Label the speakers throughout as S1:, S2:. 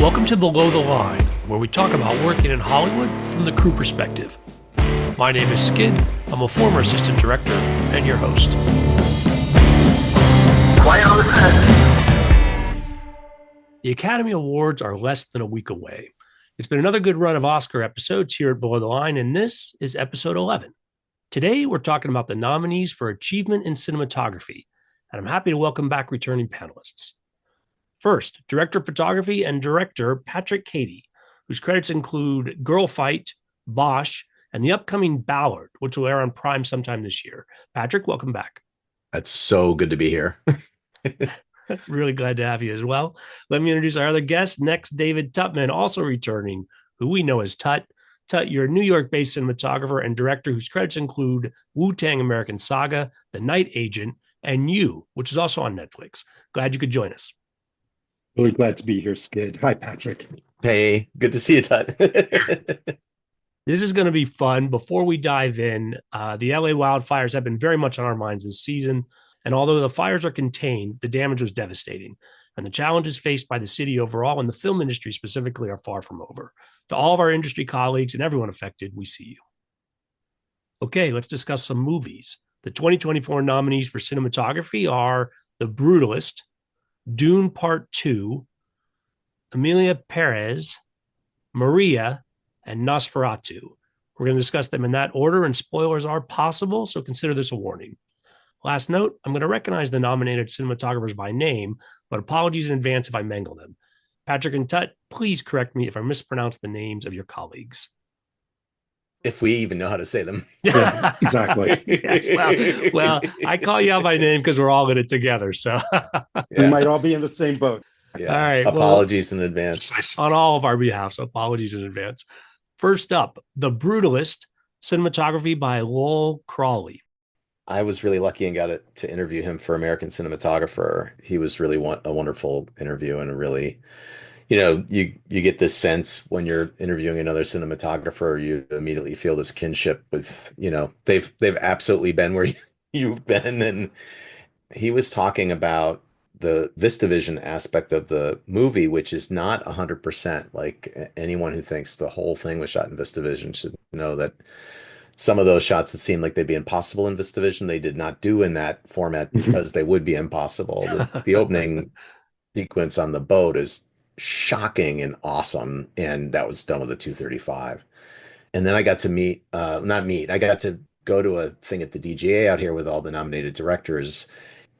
S1: Welcome to Below the Line, where we talk about working in Hollywood from the crew perspective. My name is Skid. I'm a former assistant director and your host.
S2: Quiet on the set.
S1: The Academy Awards are less than a week away. It's been another good run of Oscar episodes here at Below the Line, and this is episode 11. Today, we're talking about the nominees for Achievement in Cinematography, and I'm happy to welcome back returning panelists. First, director of photography and director Patrick Cady, whose credits include Girl Fight, Bosch, and the upcoming Ballard, which will air on Prime sometime this year. Patrick, welcome back.
S3: That's so good to be here.
S1: Really glad to have you as well. Let me introduce our other guest. Next, David Tuttman, also returning, who we know as Tut. Tut, you're a New York-based cinematographer and director whose credits include Wu-Tang American Saga, The Night Agent, and You, which is also on Netflix. Glad you could join us.
S4: Really glad to be here, Skid. Hi, Patrick.
S3: Hey, good to see you, Tut.
S1: This is going to be fun. Before we dive in, the LA wildfires have been very much on our minds this season. And although the fires are contained, the damage was devastating. And the challenges faced by the city overall and the film industry specifically are far from over. To all of our industry colleagues and everyone affected, we see you. Okay, let's discuss some movies. The 2024 nominees for cinematography are The Brutalist, Dune Part 2, Emilia Pérez, Maria, and Nosferatu. We're going to discuss them in that order, and spoilers are possible, so consider this a warning. Last note, I'm going to recognize the nominated cinematographers by name, but apologies in advance if I mangle them. Patrick and Tut, please correct me if I mispronounce the names of your colleagues.
S3: If we even know how to say them.
S4: Yeah, exactly.
S1: Yeah, well, I call you out by name because we're all in it together, so.
S4: We might all be in the same boat.
S3: Yeah.
S1: All right.
S3: Apologies in advance.
S1: On all of our behalf, so apologies in advance. First up, The Brutalist, cinematography by Lowell Crawley.
S3: I was really lucky and got to interview him for American Cinematographer. He was really a wonderful interview and a really, you get this sense when you're interviewing another cinematographer, you immediately feel this kinship with, they've absolutely been where you've been. And he was talking about the VistaVision aspect of the movie, which is not 100%. Like anyone who thinks the whole thing was shot in VistaVision should know that some of those shots that seemed like they'd be impossible in VistaVision, they did not do in that format because they would be impossible. The opening sequence on the boat is shocking and awesome, and that was done with a 235. And then I got to I got to go to a thing at the DGA out here with all the nominated directors.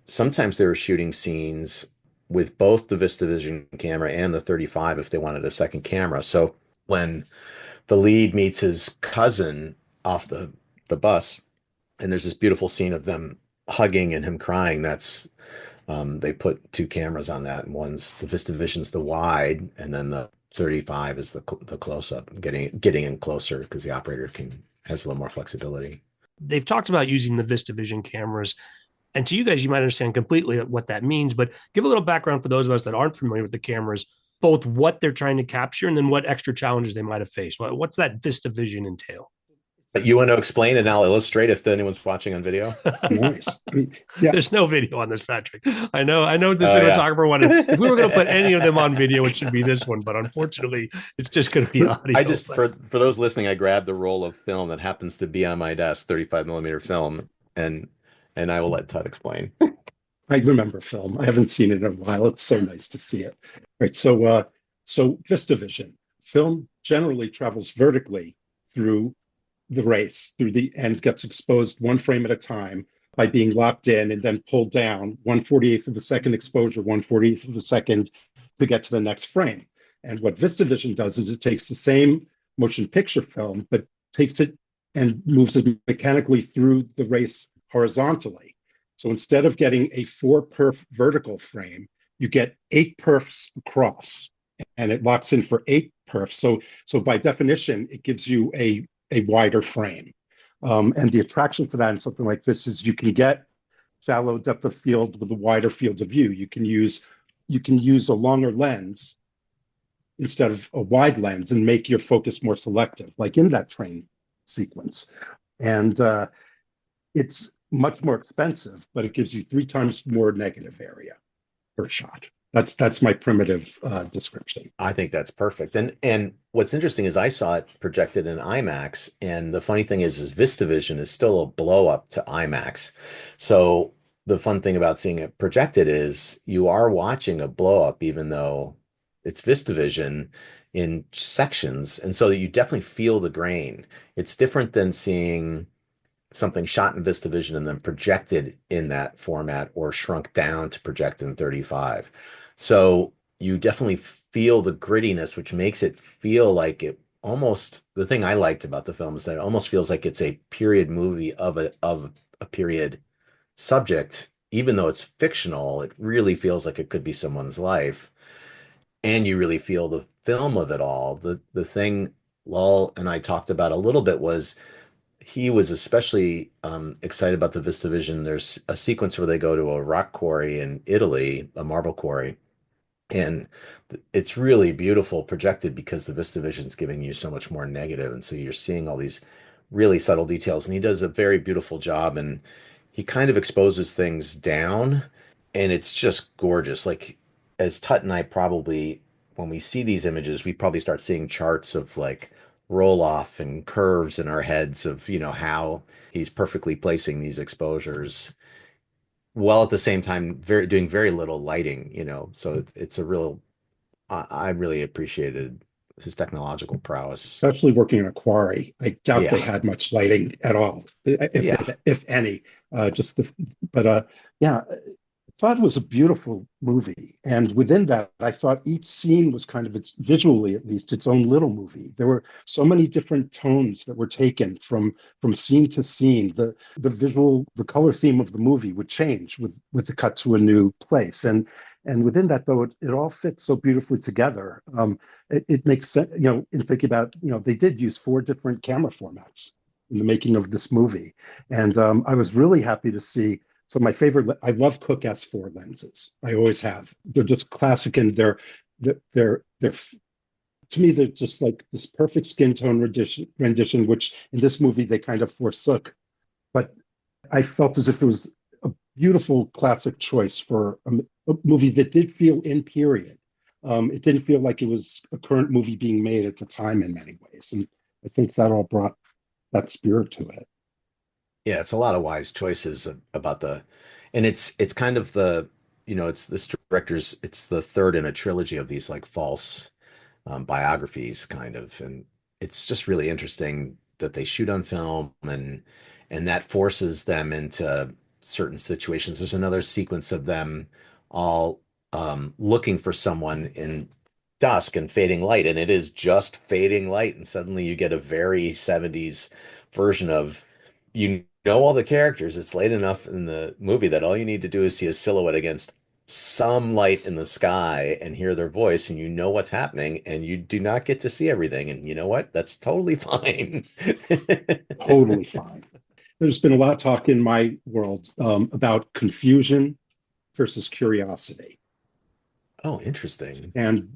S3: Sometimes they were shooting scenes with both the VistaVision camera and the 35 if they wanted a second camera. So when the lead meets his cousin off the bus, and there's this beautiful scene of them hugging and him crying, that's they put two cameras on that, and one's the VistaVision's the wide, and then the 35 is the close-up, getting in closer because the operator has a little more flexibility.
S1: They've talked about using the VistaVision cameras, and to you guys, you might understand completely what that means, but give a little background for those of us that aren't familiar with the cameras, both what they're trying to capture and then what extra challenges they might have faced. What's that VistaVision entail?
S3: But you want to explain and I'll illustrate if anyone's watching on video.
S4: Nice.
S1: Yeah. There's no video on this, Patrick. I know the cinematographer wanted, if we were going to put any of them on video, it should be this one, but unfortunately it's just going to be audio.
S3: For those listening, I grabbed the roll of film that happens to be on my desk, 35 millimeter film, and I will let Tut explain.
S4: I remember film. I haven't seen it in a while. It's so nice to see it. Right. So VistaVision film generally travels vertically through the race, and gets exposed one frame at a time by being locked in and then pulled down 1/48th of a second exposure, 1/48th of a second to get to the next frame. And what VistaVision does is it takes the same motion picture film, but takes it and moves it mechanically through the race horizontally. So instead of getting a 4-perf vertical frame, you get 8 perfs across, and it locks in for 8 perfs. So by definition, it gives you a wider frame. And the attraction to that in something like this is you can get shallow depth of field with a wider field of view. You can use a longer lens instead of a wide lens and make your focus more selective, like in that train sequence. And it's much more expensive, but it gives you 3 times more negative area per shot. That's my primitive description.
S3: I think that's perfect. And what's interesting is I saw it projected in IMAX, and the funny thing is VistaVision is still a blow up to IMAX. So the fun thing about seeing it projected is you are watching a blow up, even though it's VistaVision in sections, and so you definitely feel the grain. It's different than seeing something shot in VistaVision and then projected in that format or shrunk down to project in 35. So you definitely feel the grittiness, which makes it feel like it almost, the thing I liked about the film is that it almost feels like it's a period movie of a period subject. Even though it's fictional, it really feels like it could be someone's life. And you really feel the film of it all. The thing Lal and I talked about a little bit was he was especially excited about the VistaVision. There's a sequence where they go to a rock quarry in Italy, a marble quarry, and it's really beautiful projected because the VistaVision's giving you so much more negative, and so you're seeing all these really subtle details. And he does a very beautiful job, and he kind of exposes things down, and it's just gorgeous. Like as Tut and I probably, when we see these images, we probably start seeing charts of like roll off and curves in our heads of, how he's perfectly placing these exposures while at the same time doing very little lighting, so it's a real, I really appreciated his technological prowess.
S4: Especially working in a quarry. I doubt
S3: Yeah,
S4: they had much lighting at all,
S3: yeah,
S4: if any. Just the, but yeah, I thought it was a beautiful movie, and within that, I thought each scene was kind of its visually, at least, its own little movie. There were so many different tones that were taken from scene to scene. The color theme of the movie would change with the cut to a new place, and within that, though, it all fits so beautifully together. It makes sense, in thinking about, they did use four different camera formats in the making of this movie, and I was really happy to see. So my favorite, I love Cooke S4 lenses. I always have. They're just classic, and they're to me they're just like this perfect skin tone rendition, which in this movie they kind of forsook. But I felt as if it was a beautiful classic choice for a movie that did feel in period. It didn't feel like it was a current movie being made at the time in many ways, and I think that all brought that spirit to it.
S3: yeah, it's a lot of wise choices about and it's kind of it's this director's, it's the third in a trilogy of these like false biographies kind of, and it's just really interesting that they shoot on film, and that forces them into certain situations. There's another sequence of them all looking for someone in dusk and fading light, and it is just fading light, and suddenly you get a very 70s version of, all the characters. It's late enough in the movie that all you need to do is see a silhouette against some light in the sky and hear their voice, and you know what's happening, and you do not get to see everything. And you know what? That's totally fine.
S4: Totally fine. There's been a lot of talk in my world about confusion versus curiosity.
S3: Oh, interesting.
S4: And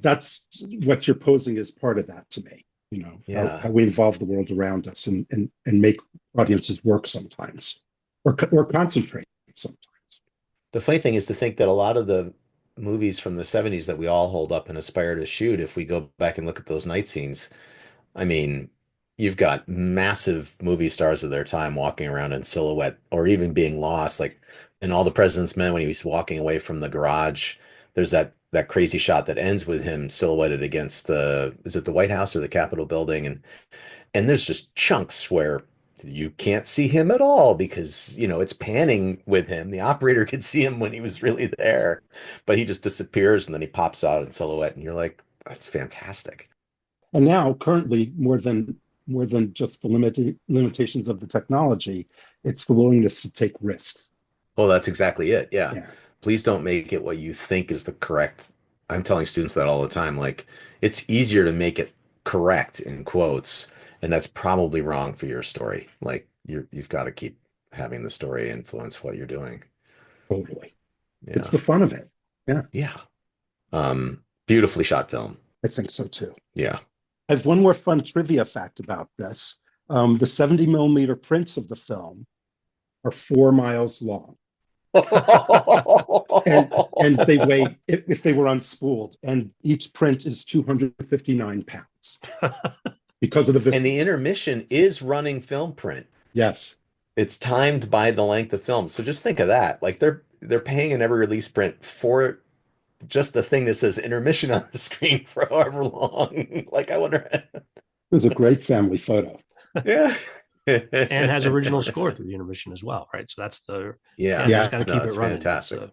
S4: that's what you're posing as part of that to me. How
S3: Yeah.
S4: we involve the world around us and make audiences work sometimes or concentrate sometimes.
S3: The funny thing is to think that a lot of the movies from the 70s that we all hold up and aspire to shoot, if we go back and look at those night scenes, I mean, you've got massive movie stars of their time walking around in silhouette or even being lost. Like in All the President's Men, when he was walking away from the garage, there's that crazy shot that ends with him silhouetted against is it the White House or the Capitol building? And there's just chunks where you can't see him at all because, it's panning with him. The operator could see him when he was really there, but he just disappears and then he pops out in silhouette, and you're like, that's fantastic.
S4: And now, currently, more than just the limitations of the technology, it's the willingness to take risks.
S3: Oh, that's exactly it. Yeah.
S4: Yeah,
S3: Please don't make it what you think is the correct. I'm telling students that all the time. Like, it's easier to make it correct in quotes, and that's probably wrong for your story. Like, you've got to keep having the story influence what you're doing.
S4: totally. It's
S3: Yeah.
S4: the fun of it. Yeah,
S3: Yeah. Beautifully shot film.
S4: I think so too.
S3: Yeah.
S4: I have one more fun trivia fact about this. The 70 millimeter prints of the film are 4 miles long. And and they weigh, if they were unspooled, and each print is 259 pounds because of the
S3: And
S4: vis.
S3: the intermission is running film print.
S4: Yes,
S3: It's timed by the length of film. So just think of that. Like they're paying an every release print for just the thing that says intermission on the screen for however long. Like I wonder.
S4: it was a great family photo.
S3: Yeah.
S1: And has
S4: It's
S1: original score
S4: nice.
S1: through the intermission as well, right? So that's the
S3: Yeah.
S1: editors
S4: Yeah,
S1: got to
S3: No,
S1: keep it
S3: it's
S1: running.
S3: fantastic.
S1: So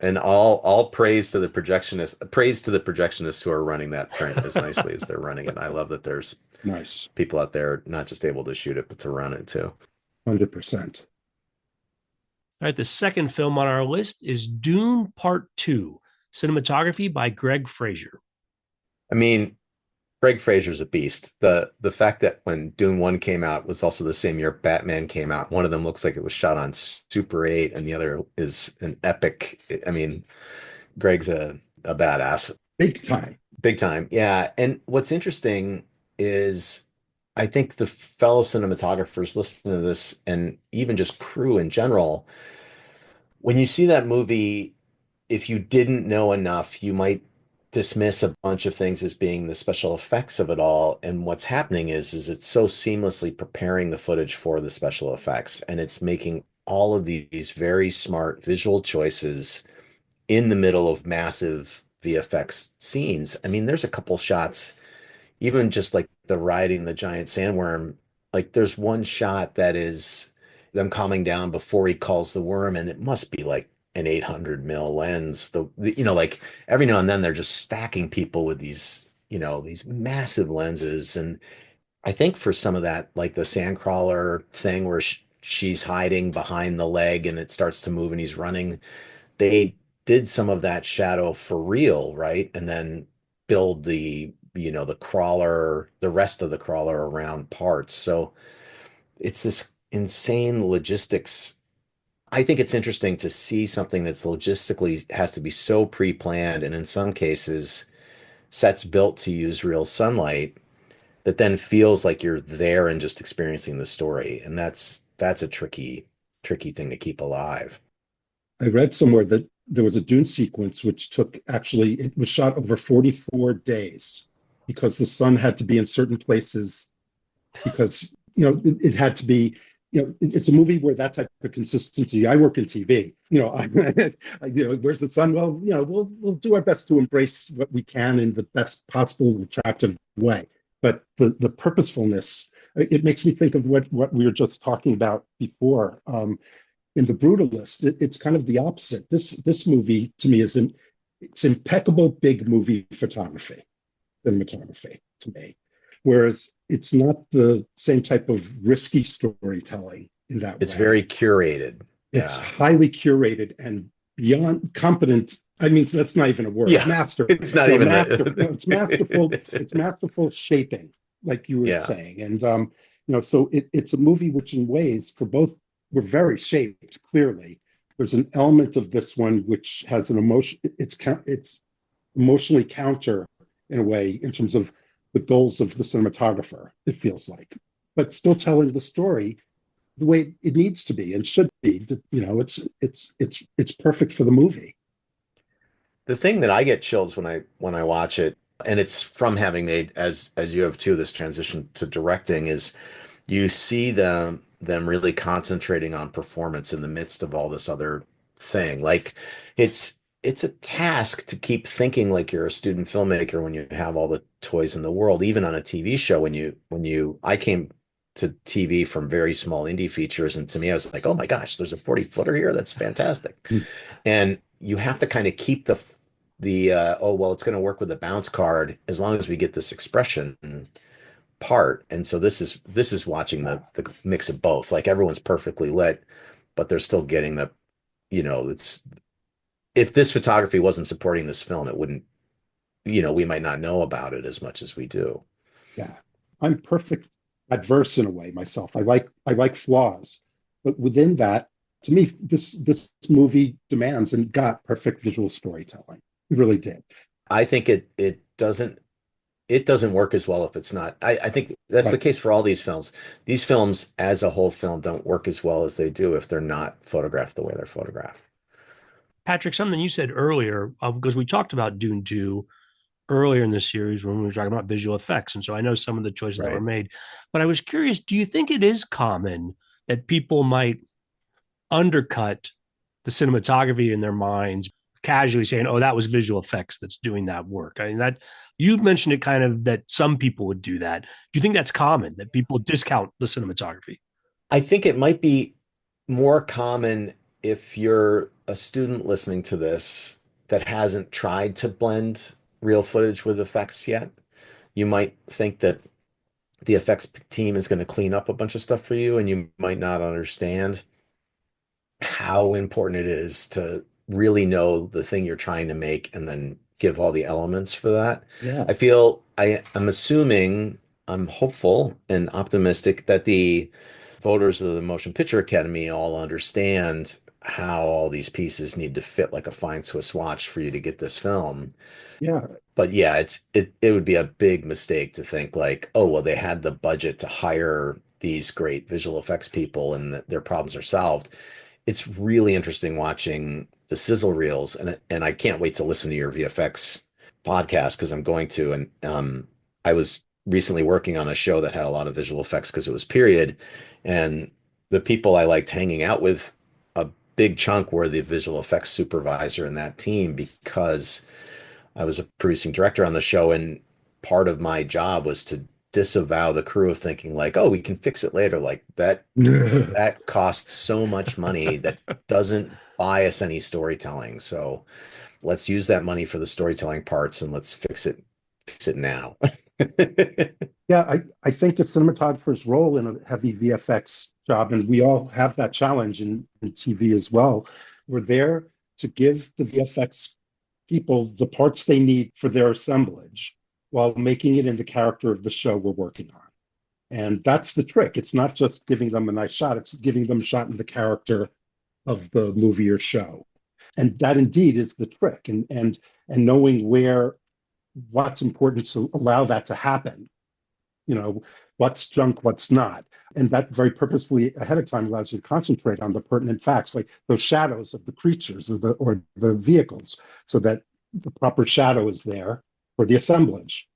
S3: And all praise to the projectionists, praise to the projectionists who are running that print as nicely as they're running it. I love that there's
S4: nice,
S3: people out there not just able to shoot it, but to run it too.
S4: 100%.
S1: all right, the second film on our list is Dune Part 2, cinematography by Greg Fraser.
S3: I mean, Greg Fraser's a beast. The fact that when Dune 1 came out was also the same year Batman came out. One of them looks like it was shot on Super 8, and the other is an epic. I mean, Greg's a badass.
S4: Big time.
S3: Big time. Yeah. And what's interesting is I think the fellow cinematographers listening to this and even just crew in general, when you see that movie, if you didn't know enough, you might dismiss a bunch of things as being the special effects of it all. And what's happening is it's so seamlessly preparing the footage for the special effects, and it's making all of these very smart visual choices in the middle of massive VFX scenes. I mean, there's a couple shots, even just like the riding the giant sandworm. Like there's one shot that is them calming down before he calls the worm, and it must be like an 800 mil lens. Like every now and then they're just stacking people with these massive lenses. And I think for some of that, like the sandcrawler thing where she's hiding behind the leg and it starts to move and he's running, they did some of that shadow for real, right? And then build the crawler, the rest of the crawler around parts. So it's this insane logistics. I think it's interesting to see something that's logistically has to be so pre-planned, and in some cases, sets built to use real sunlight that then feels like you're there and just experiencing the story. And that's a tricky thing to keep alive.
S4: I read somewhere that there was a Dune sequence which took actually, it was shot over 44 days because the sun had to be in certain places because, it had to be, it's a movie where that type of consistency. I work in TV, where's the sun? Well, we'll do our best to embrace what we can in the best possible attractive way. But the purposefulness, it makes me think of what we were just talking about before. In the Brutalist, it's kind of the opposite. This movie to me it's impeccable big movie photography, cinematography to me. Whereas it's not the same type of risky storytelling in that
S3: It's
S4: way.
S3: very curated.
S4: It's
S3: Yeah.
S4: highly curated and beyond competent. I mean, that's not even a word.
S3: Yeah.
S4: Master,
S3: It's not even
S4: it's masterful. It's masterful shaping, like you were
S3: Yeah.
S4: saying, and so it's a movie which, in ways, for both, were very shaped. Clearly, there's an element of this one which has an emotion. It's emotionally counter in a way in terms of the goals of the cinematographer. It feels like, but still telling the story the way it needs to be and should be. It's perfect for the movie.
S3: The thing that I get chills when I watch it, and it's from having made as you have too this transition to directing, is you see them really concentrating on performance in the midst of all this other thing. Like it's a task to keep thinking like you're a student filmmaker when you have all the toys in the world, even on a TV show. When you I came to TV from very small indie features, and to me I was like, oh my gosh, there's a 40 footer here. That's fantastic. And you have to kind of keep the oh well, it's going to work with the bounce card as long as we get this expression part. And so this is watching the mix of both. Like everyone's perfectly lit, but they're still getting it's if this photography wasn't supporting this film, it wouldn't, we might not know about it as much as we do.
S4: Yeah, I'm perfect adverse in a way myself. I like flaws, but within that, to me, this movie demands and got perfect visual storytelling. It really did.
S3: I think it doesn't work as well if it's not. I think that's the
S4: Right.
S3: case for all these films. These films as a whole film don't work as well as they do if they're not photographed the way they're photographed.
S1: Patrick, something you said earlier, because we talked about Dune 2 earlier in the series when we were talking about visual effects. And so I know some of the choices that were
S3: Right.
S1: made, but I was curious, do you think it is common that people might undercut the cinematography in their minds, casually saying, "Oh, that was visual effects that's doing that work"? I mean, that you've mentioned it kind of that some people would do that. Do you think that's common that people discount the cinematography?
S3: I think it might be more common if you're a student listening to this that hasn't tried to blend real footage with effects yet. You might think that the effects team is going to clean up a bunch of stuff for you, and you might not understand how important it is to really know the thing you're trying to make and then give all the elements for that.
S4: Yeah.
S3: I'm assuming, I'm hopeful and optimistic that the voters of the Motion Picture Academy all understand how all these pieces need to fit like a fine Swiss watch for you to get this film.
S4: Yeah.
S3: But yeah, it would be a big mistake to think like, oh, well, they had the budget to hire these great visual effects people and their problems are solved. It's really interesting watching the sizzle reels, and I can't wait to listen to your VFX podcast because I'm going to. And I was recently working on a show that had a lot of visual effects because it was period, and the people I liked hanging out with, a big chunk were the visual effects supervisor in that team because I was a producing director on the show, and part of my job was to disavow the crew of thinking like, oh, we can fix it later. Like that costs so much money that doesn't buy us any storytelling. So let's use that money for the storytelling parts and let's fix it now.
S4: Yeah, I think a cinematographer's role in a heavy VFX job, and we all have that challenge in TV as well. We're there to give the VFX people the parts they need for their assemblage while making it in the character of the show we're working on. And that's the trick. It's not just giving them a nice shot, it's giving them a shot in the character of the movie or show. And that indeed is the trick. And knowing where what's important to allow that to happen, you know, what's junk, what's not. And that very purposefully ahead of time allows you to concentrate on the pertinent facts, like those shadows of the creatures or the vehicles, so that the proper shadow is there for the assemblage.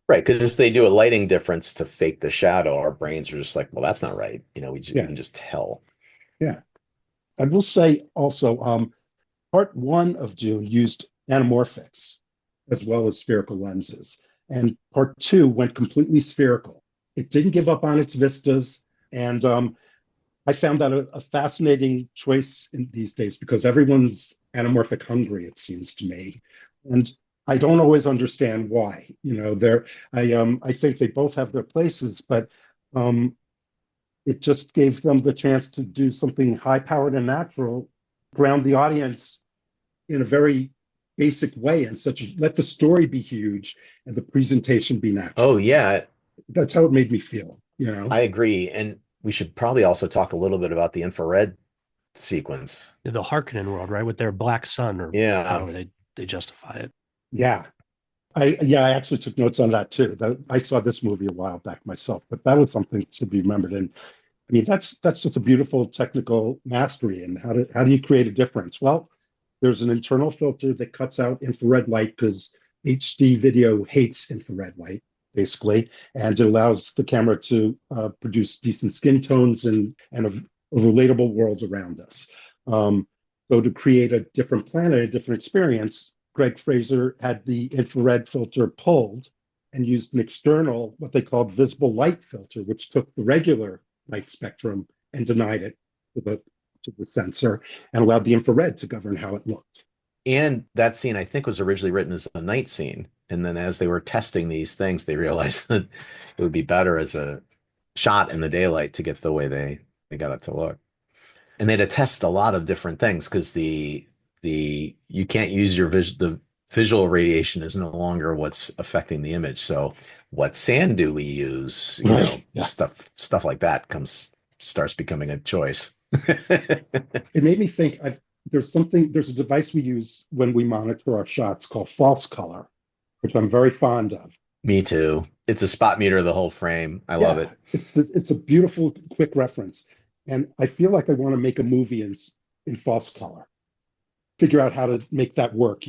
S3: Right, because if they do a lighting difference to fake the shadow, our brains are just like, well, that's not right. We
S4: Yeah,
S3: can just tell.
S4: yeah. I will say also, part one of Dune used anamorphics as well as spherical lenses. And part two went completely spherical. It didn't give up on its vistas. And I found that a fascinating choice in these days because everyone's anamorphic hungry, it seems to me. And I don't always understand why. I think they both have their places, but um, it just gave them the chance to do something high powered and natural, ground the audience in a very basic way and let the story be huge and the presentation be
S3: Oh
S4: natural.
S3: yeah,
S4: That's how it made me feel.
S3: I agree. And we should probably also talk a little bit about the infrared sequence.
S1: The Harkonnen world, right, with their black sun, or
S3: Yeah.
S1: however they justify it.
S4: Yeah. I actually took notes on that too. I saw this movie a while back myself, but that was something to be remembered. And I mean, that's just a beautiful technical mastery. And how do you create a difference? Well, there's an internal filter that cuts out infrared light because HD video hates infrared light, basically, and it allows the camera to produce decent skin tones and a relatable world around us. So to create a different planet, a different experience, Greg Fraser had the infrared filter pulled and used an external, what they called visible light filter, which took the regular light spectrum and denied it to the sensor and allowed the infrared to govern how it looked.
S3: And that scene, I think, was originally written as a night scene. And then as they were testing these things, they realized that it would be better as a shot in the daylight to get the way they got it to look. And they had to test a lot of different things because the you can't use the visual radiation is no longer what's affecting the image. So what sand do we use?
S4: Right. Yeah.
S3: Stuff like that starts becoming a choice.
S4: It made me think there's a device we use when we monitor our shots called false color, which I'm very fond of.
S3: Me too. It's a spot meter of the whole frame. I love
S4: Yeah,
S3: it.
S4: it's a beautiful quick reference. And I feel like I want to make a movie in false color. figure out how to make that work.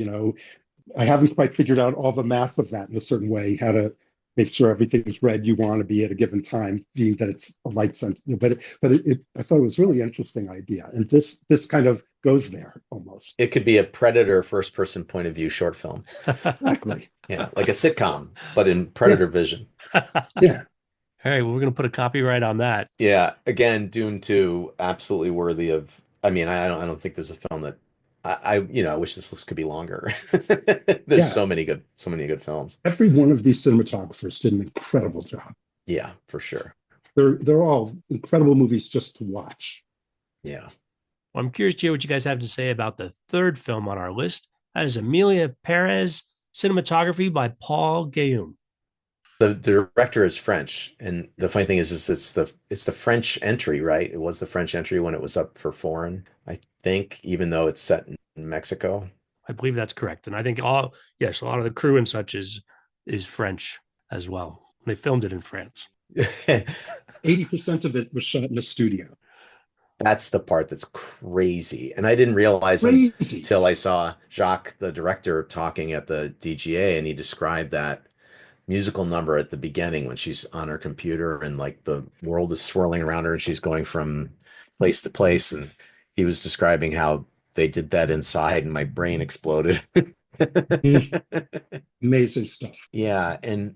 S4: I haven't quite figured out all the math of that in a certain way, how to make sure everything is read you want to be at a given time, being that it's a light sense. I thought it was a really interesting idea, and this kind of goes there almost.
S3: It could be a Predator first person point of view short film.
S4: Exactly.
S3: Yeah, like a sitcom, but in
S4: Yeah.
S3: Predator vision.
S4: Yeah.
S1: All right, well, we're going to put a copyright on that.
S3: Yeah, again, Dune 2, absolutely worthy of. I mean, I don't think there's a film that I wish this list could be longer. There's
S4: Yeah.
S3: so many good films.
S4: Every one of these cinematographers did an incredible job.
S3: Yeah, for sure.
S4: They're all incredible movies just to watch.
S3: Yeah.
S1: Well, I'm curious to hear what you guys have to say about the third film on our list. That is Emilia Pérez, cinematography by Paul Gaume.
S3: The director is French, and the funny thing is it's the French entry, right? It was the French entry when it was up for foreign, I think, even though it's set in Mexico.
S1: I believe that's correct. And I think a lot of the crew and such is French as well. They filmed it in France.
S4: 80% of it was shot in a studio.
S3: That's the part that's crazy. And I didn't realize
S4: Crazy.
S3: until I saw Jacques, the director, talking at the DGA, and he described that musical number at the beginning when she's on her computer and like the world is swirling around her and she's going from place to place. And he was describing how they did that inside, and my brain exploded.
S4: Amazing stuff.
S3: Yeah, and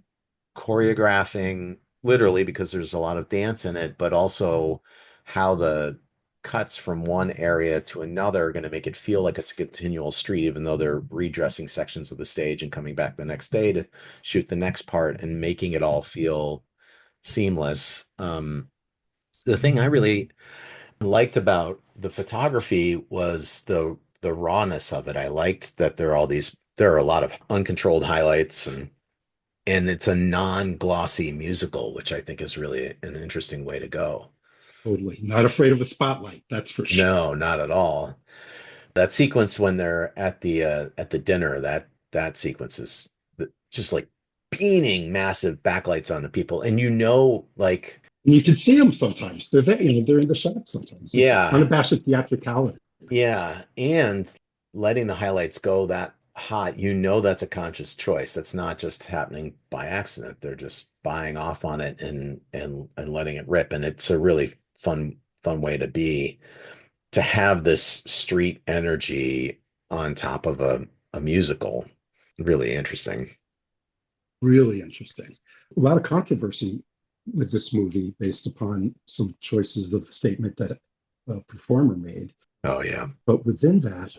S3: choreographing literally because there's a lot of dance in it, but also how the cuts from one area to another are going to make it feel like it's a continual street, even though they're redressing sections of the stage and coming back the next day to shoot the next part and making it all feel seamless. The thing I really liked about the photography was the rawness of it. I liked that there are a lot of uncontrolled highlights, and it's a non-glossy musical, which I think is really an interesting way to go.
S4: Totally. Not afraid of a spotlight, that's for sure.
S3: No, not at all. That sequence when they're at the dinner, that sequence is just like beaming massive backlights onto people, and like
S4: And you can see them sometimes. They're there, they're in the shot sometimes. It's
S3: yeah,
S4: unabashed theatricality.
S3: yeah, and letting the highlights go that hot, that's a conscious choice. That's not just happening by accident. They're just buying off on it and letting it rip. And it's a really fun way to have this street energy on top of a musical. Really interesting.
S4: Really interesting. A lot of controversy with this movie based upon some choices of statement that a performer made.
S3: Oh yeah.
S4: But within that,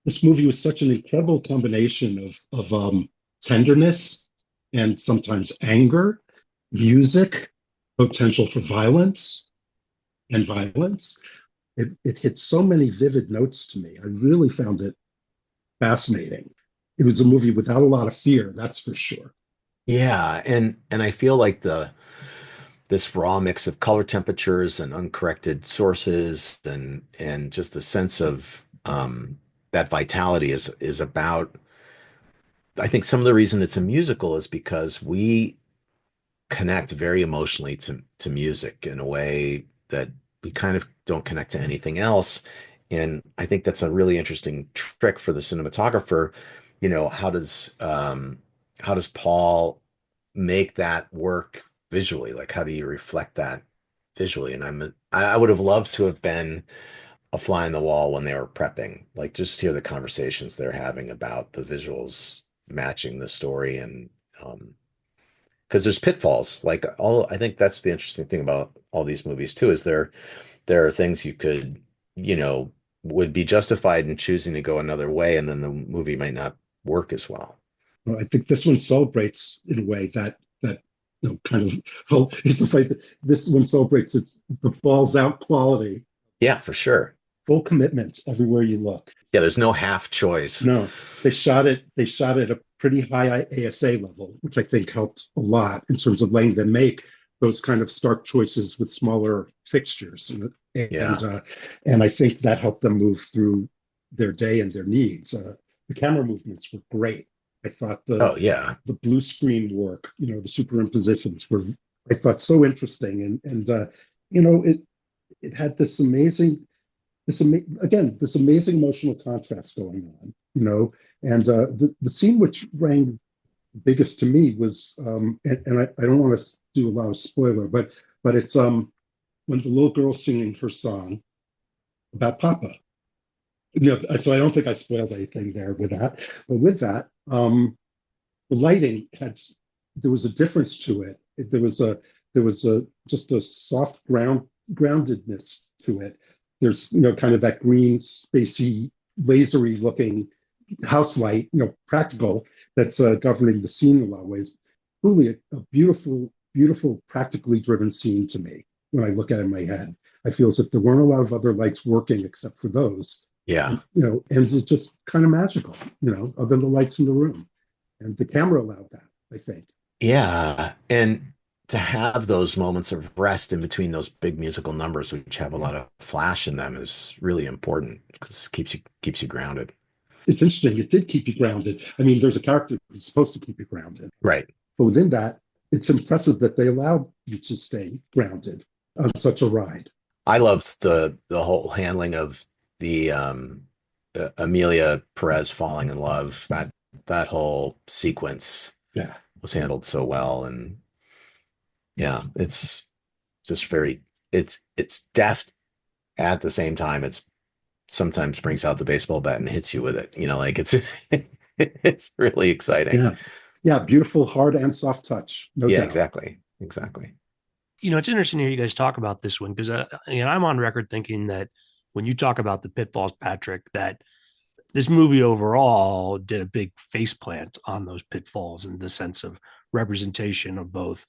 S4: this movie was such an incredible combination of tenderness and sometimes anger, music, potential for violence and violence. It hit so many vivid notes to me. I really found it fascinating. It was a movie without a lot of fear, that's for sure.
S3: Yeah, and I feel like the this raw mix of color temperatures and uncorrected sources and just the sense of that vitality is about. I think some of the reason it's a musical is because we connect very emotionally to music in a way that we kind of don't connect to anything else. And I think that's a really interesting trick for the cinematographer. How does Paul make that work visually? Like, how do you reflect that visually? And I would have loved to have been a fly on the wall when they were prepping, like just hear the conversations they're having about the visuals matching the story. And because there's pitfalls, like all, I think that's the interesting thing about all these movies too, is there are things you could, you know, would be justified in choosing to go another way, and then the movie might not work as well.
S4: Well, I think this one celebrates in a way that kind of, well, it's a fight that this one celebrates its the balls out quality,
S3: Yeah, for sure.
S4: full commitment everywhere you look.
S3: Yeah, there's no half choice.
S4: No, they shot at a pretty high ASA level, which I think helped a lot in terms of letting them make those kind of stark choices with smaller fixtures,
S3: Yeah.
S4: and I think that helped them move through their day and their needs. The camera movements were great. I thought
S3: Oh, yeah.
S4: the blue screen work, the superimpositions were, I thought, so interesting, and it had this amazing again, this amazing emotional contrast going on, and the scene which rang biggest to me was, and I don't want to do a lot of spoiler, but it's when the little girl's singing her song about Papa. So I don't think I spoiled anything there with that. But with that, the lighting had there was a difference to it. There was a just a soft groundedness to it. There's kind of that green, spacey, lasery looking house light, practical, that's governing the scene in a lot of ways. Truly a beautiful, beautiful, practically driven scene to me when I look at it in my head. I feel as if there weren't a lot of other lights working except for those.
S3: Yeah.
S4: And it's just kind of magical, other than the lights in the room. And the camera allowed that, I think.
S3: Yeah. And to have those moments of rest in between those big musical numbers, which have a lot of flash in them, is really important because it keeps you grounded.
S4: It's interesting. It did keep you grounded. I mean, there's a character who's supposed to keep you grounded.
S3: Right.
S4: But within that, it's impressive that they allowed you to stay grounded on such a ride.
S3: I loved the whole handling of the Emilia Perez falling in love. That whole sequence
S4: Yeah.
S3: was handled so well, and yeah, it's just very it's deft at the same time. It's sometimes brings out the baseball bat and hits you with it. Like it's it's really exciting.
S4: Yeah. Yeah. Beautiful, hard and soft touch, no
S3: Yeah,
S4: doubt.
S3: exactly. Exactly.
S1: It's interesting to hear you guys talk about this one because I'm on record thinking that when you talk about the pitfalls, Patrick, that this movie overall did a big faceplant on those pitfalls in the sense of representation of both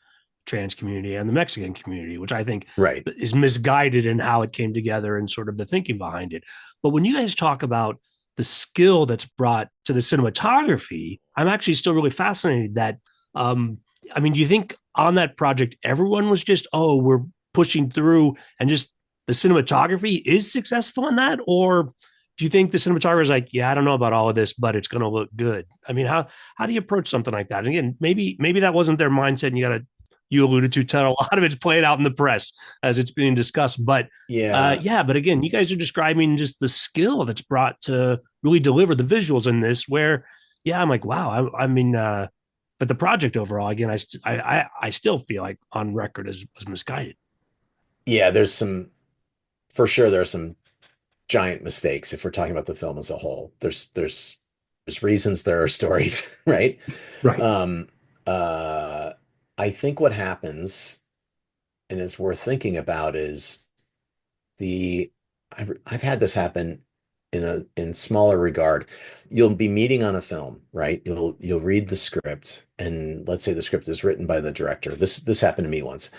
S1: trans community and the Mexican community, which I think
S3: Right.
S1: is misguided in how it came together and sort of the thinking behind it. But when you guys talk about the skill that's brought to the cinematography, I'm actually still really fascinated that I mean, do you think on that project everyone was just, oh, we're pushing through and just the cinematography is successful in that? Or do you think the cinematographer is like, yeah, I don't know about all of this, but it's going to look good? I mean, how do you approach something like that? And again, maybe that wasn't their mindset, and you alluded to, Ted, a lot of it's played out in the press as it's being discussed. But
S3: Yeah.
S1: yeah, but again, you guys are describing just the skill that's brought to really deliver the visuals in this. Where, yeah, I'm like, wow. I mean, but the project overall, again, I still feel like on record was misguided.
S3: Yeah, for sure there are some giant mistakes if we're talking about the film as a whole. There's reasons, there are stories, right?
S4: Right.
S3: Um, uh, I think what happens, and it's worth thinking about, is the I've had this happen in smaller regard. You'll be meeting on a film, right? You'll read the script, and let's say the script is written by the director. This happened to me once,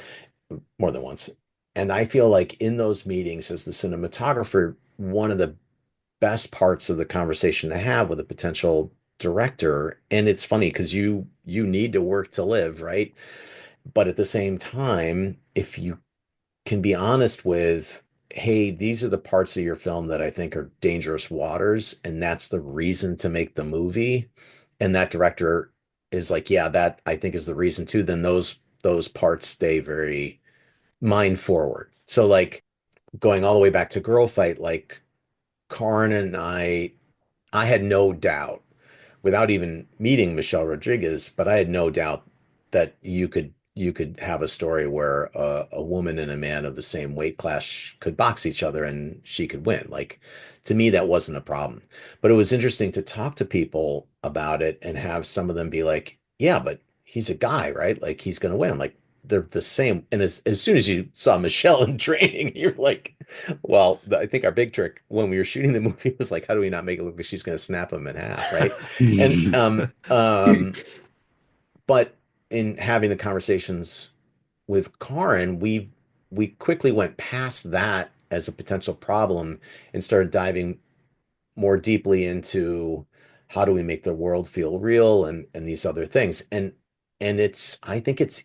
S3: more than once. And I feel like in those meetings as the cinematographer, one of the best parts of the conversation to have with a potential director, and it's funny because you need to work to live, right? But at the same time, if you can be honest with, hey, these are the parts of your film that I think are dangerous waters, and that's the reason to make the movie, and that director is like, yeah, that I think is the reason too, then those parts stay very mind forward. So like going all the way back to Girl Fight, like Karn and I had no doubt without even meeting Michelle Rodriguez, but I had no doubt that you could have a story where a woman and a man of the same weight class could box each other and she could win. Like to me, that wasn't a problem. But it was interesting to talk to people about it and have some of them be like, "Yeah, but he's a guy, right? Like he's going to win." I'm like, they're the same. And as soon as you saw Michelle in training, you're like, well, I think our big trick when we were shooting the movie was like, how do we not make it look like she's going to snap him in half, right? And but in having the conversations with Karin, we quickly went past that as a potential problem and started diving more deeply into how do we make the world feel real and these other things. And I think it's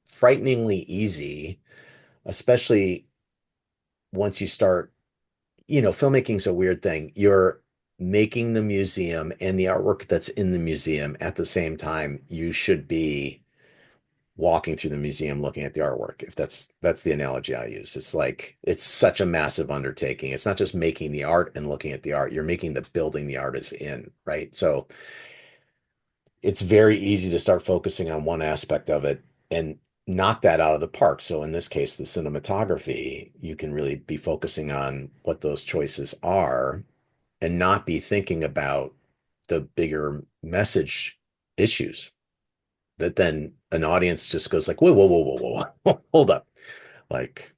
S3: frighteningly easy, especially once you start, filmmaking's a weird thing. You're making the museum and the artwork that's in the museum at the same time. You should be walking through the museum looking at the artwork, if that's the analogy I use. It's like it's such a massive undertaking. It's not just making the art and looking at the art, you're making the building the art is in, right? So it's very easy to start focusing on one aspect of it and knock that out of the park. So in this case, the cinematography, you can really be focusing on what those choices are and not be thinking about the bigger message issues that then an audience just goes like, whoa, whoa, whoa, whoa, whoa, hold up. Like,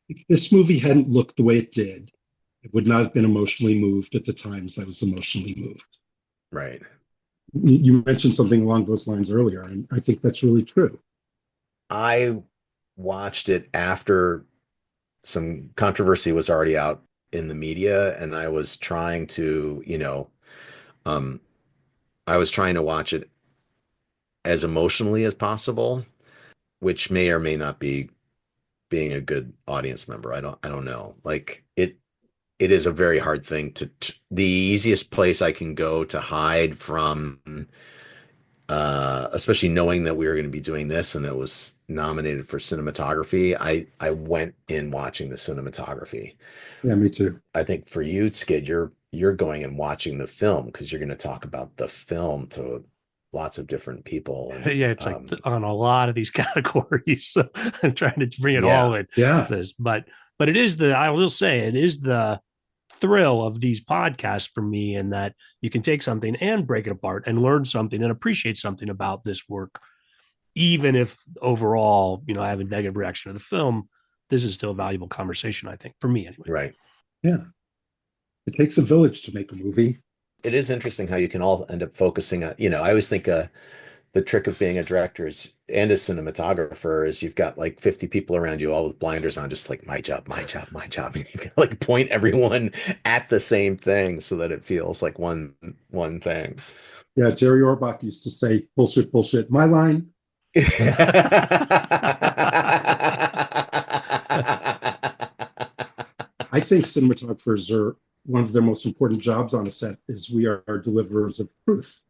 S4: If this movie hadn't looked the way it did, it would not have been emotionally moved at the times I was emotionally moved.
S3: right.
S4: You mentioned something along those lines earlier, and I think that's really true.
S3: I watched it after some controversy was already out in the media, and I was trying to, um, I was trying to watch it as emotionally as possible, which may or may not be being a good audience member. I don't know. Like it is a very hard thing the easiest place I can go to hide from, especially knowing that we were going to be doing this and it was nominated for cinematography. I went in watching the cinematography.
S4: Yeah, me too.
S3: I think for you, Skid, you're going and watching the film because you're going to talk about the film to lots of different people and
S1: Yeah, it's like on a lot of these categories. So I'm trying to bring it all
S3: yeah,
S1: in
S4: Yeah,
S1: this, but it is I will say it is the thrill of these podcasts for me in that you can take something and break it apart and learn something and appreciate something about this work, even if overall, I have a negative reaction to the film. This is still a valuable conversation, I think, for me anyway.
S3: right.
S4: yeah. It takes a village to make a movie.
S3: It is interesting how you can all end up focusing on, I always think the trick of being a director is and a cinematographer is you've got like 50 people around you all with blinders on, just like my job, my job, my job. And you can like point everyone at the same thing so that it feels like one thing.
S4: Yeah, Jerry Orbach used to say, bullshit, bullshit. My line. I think cinematographers are one of their most important jobs on a set is we are deliverers of truth.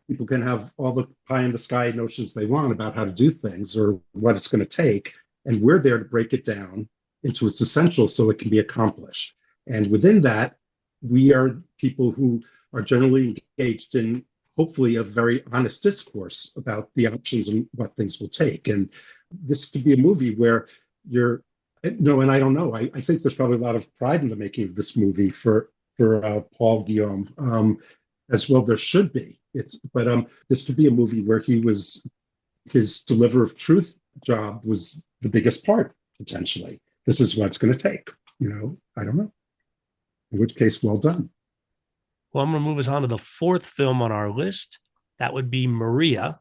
S4: People can have all the pie in the sky notions they want about how to do things or what it's going to take. And we're there to break it down into its essentials so it can be accomplished. And within that, we are people who are generally engaged in hopefully a very honest discourse about the options and what things will take. And this could be a movie where you're, no, and I don't know. I think there's probably a lot of pride in the making of this movie for Paul Guillaume. As well there should be. This could be a movie where his deliver of truth job was the biggest part potentially. This is what it's going to take. I don't know. In which case, well done.
S1: Well, I'm going to move us on to the fourth film on our list. That would be Maria,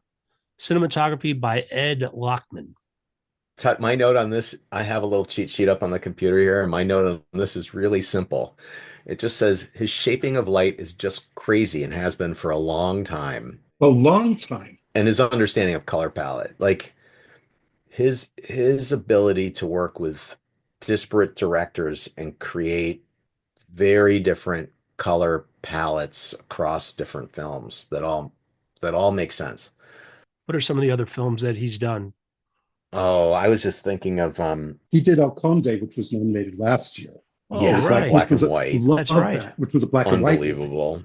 S1: cinematography by Ed Lachman.
S3: My note on this, I have a little cheat sheet up on the computer here, and my note on this is really simple. It just says his shaping of light is just crazy and has been for a long time.
S4: A long time.
S3: And his understanding of color palette, like his ability to work with disparate directors and create very different color palettes across different films that all make sense.
S1: What are some of the other films that he's done?
S3: Oh, I was just thinking of
S4: He did El Conde, which was nominated last year.
S1: Oh,
S3: yeah,
S1: right.
S3: black and white.
S1: That's
S4: Love
S1: right.
S4: that, which was a black and white movie.
S3: Unbelievable.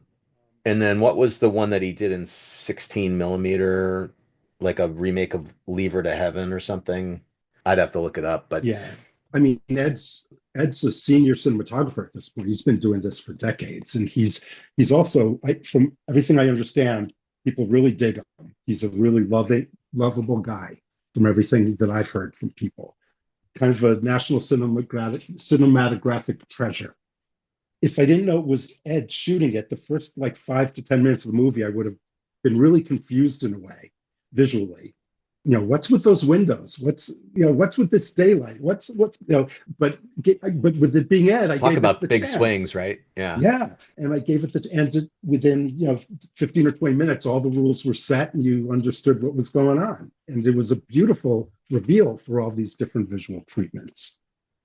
S3: And then what was the one that he did in 16 millimeter, like a remake of Leave Her to Heaven or something? I'd have to look it up, but
S4: Yeah. I mean, Ed's a senior cinematographer at this point. He's been doing this for decades, and he's also, from everything I understand, people really dig him. He's a really lovable guy from everything that I've heard from people. Kind of a national cinematographic treasure. If I didn't know it was Ed shooting it, the first like 5 to 10 minutes of the movie, I would have been really confused in a way visually. What's with those windows? What's with this daylight? But with it being Ed, I
S3: talk
S4: gave it
S3: about
S4: the
S3: big
S4: chance.
S3: swings, right? Yeah.
S4: Yeah, and I gave it and within 15 or 20 minutes, all the rules were set, and you understood what was going on, and it was a beautiful reveal for all these different visual treatments.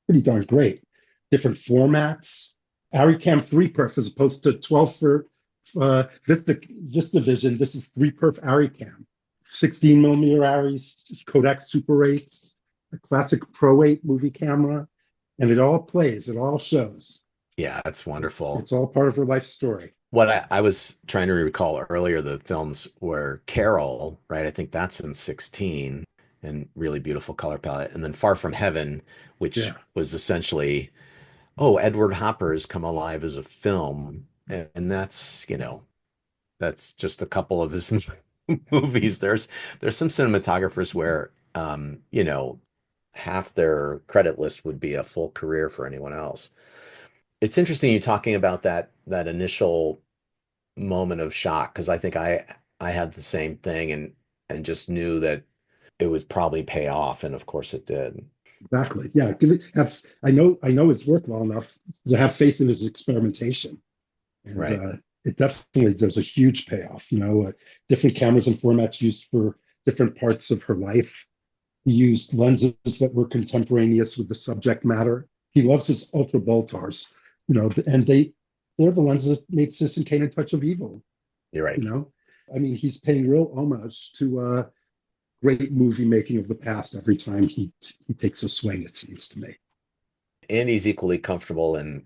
S4: Pretty darn great. Different formats. ARRICAM 3perf as opposed to 12 for VistaVision. This is 3perf ARRICAM. 16 millimeter Arris, Kodak Super 8s, a classic Pro 8 movie camera, and it all plays, it all shows.
S3: Yeah, that's wonderful.
S4: It's all part of her life story.
S3: What I was trying to recall earlier, the films were Carol, right? I think that's in 16 and really beautiful color palette. And then Far From Heaven, which
S4: Yeah,
S3: was essentially, oh, Edward Hopper has come alive as a film. And that's, that's just a couple of his movies. There's some cinematographers where half their credit list would be a full career for anyone else. It's interesting you talking about that initial moment of shock because I think I had the same thing and just knew that it would probably pay off, and of course it did.
S4: exactly. Yeah, give it have I know his work well enough to have faith in his experimentation. And
S3: Right.
S4: it definitely there's a huge payoff. Different cameras and formats used for different parts of her life. He used lenses that were contemporaneous with the subject matter. He loves his ultra Baltars, and they're the lenses that made Citizen Kane and Touch of Evil.
S3: You're right.
S4: You know, I mean, he's paying real homage to great movie making of the past every time he takes a swing. It seems to me.
S3: And he's equally comfortable and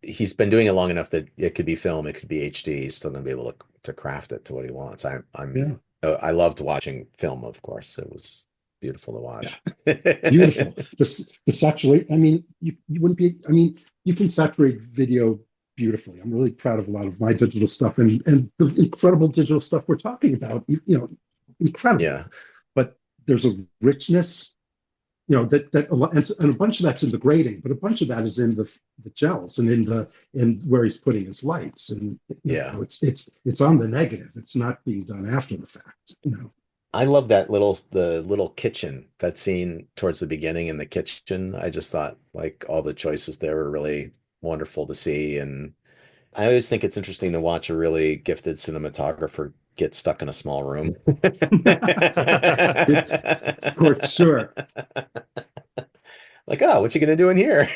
S3: he's been doing it long enough that it could be film, it could be HD. He's still going to be able to craft it to what he wants.
S4: Yeah,
S3: I loved watching film, of course. It was beautiful to
S4: yeah,
S3: watch.
S4: beautiful. The saturate. I mean, you wouldn't be. I mean, you can saturate video beautifully. I'm really proud of a lot of my digital stuff and the incredible digital stuff we're talking about. Incredible.
S3: Yeah.
S4: But there's a richness, that a lot, and a bunch of that's in the grading, but a bunch of that is in the gels and in where he's putting his lights, and
S3: Yeah.
S4: it's on the negative. It's not being done after the fact.
S3: I love the little kitchen, that scene towards the beginning in the kitchen. I just thought like all the choices there were really wonderful to see. And I always think it's interesting to watch a really gifted cinematographer get stuck in a small room.
S4: For sure.
S3: Like, oh, what you gonna do in here?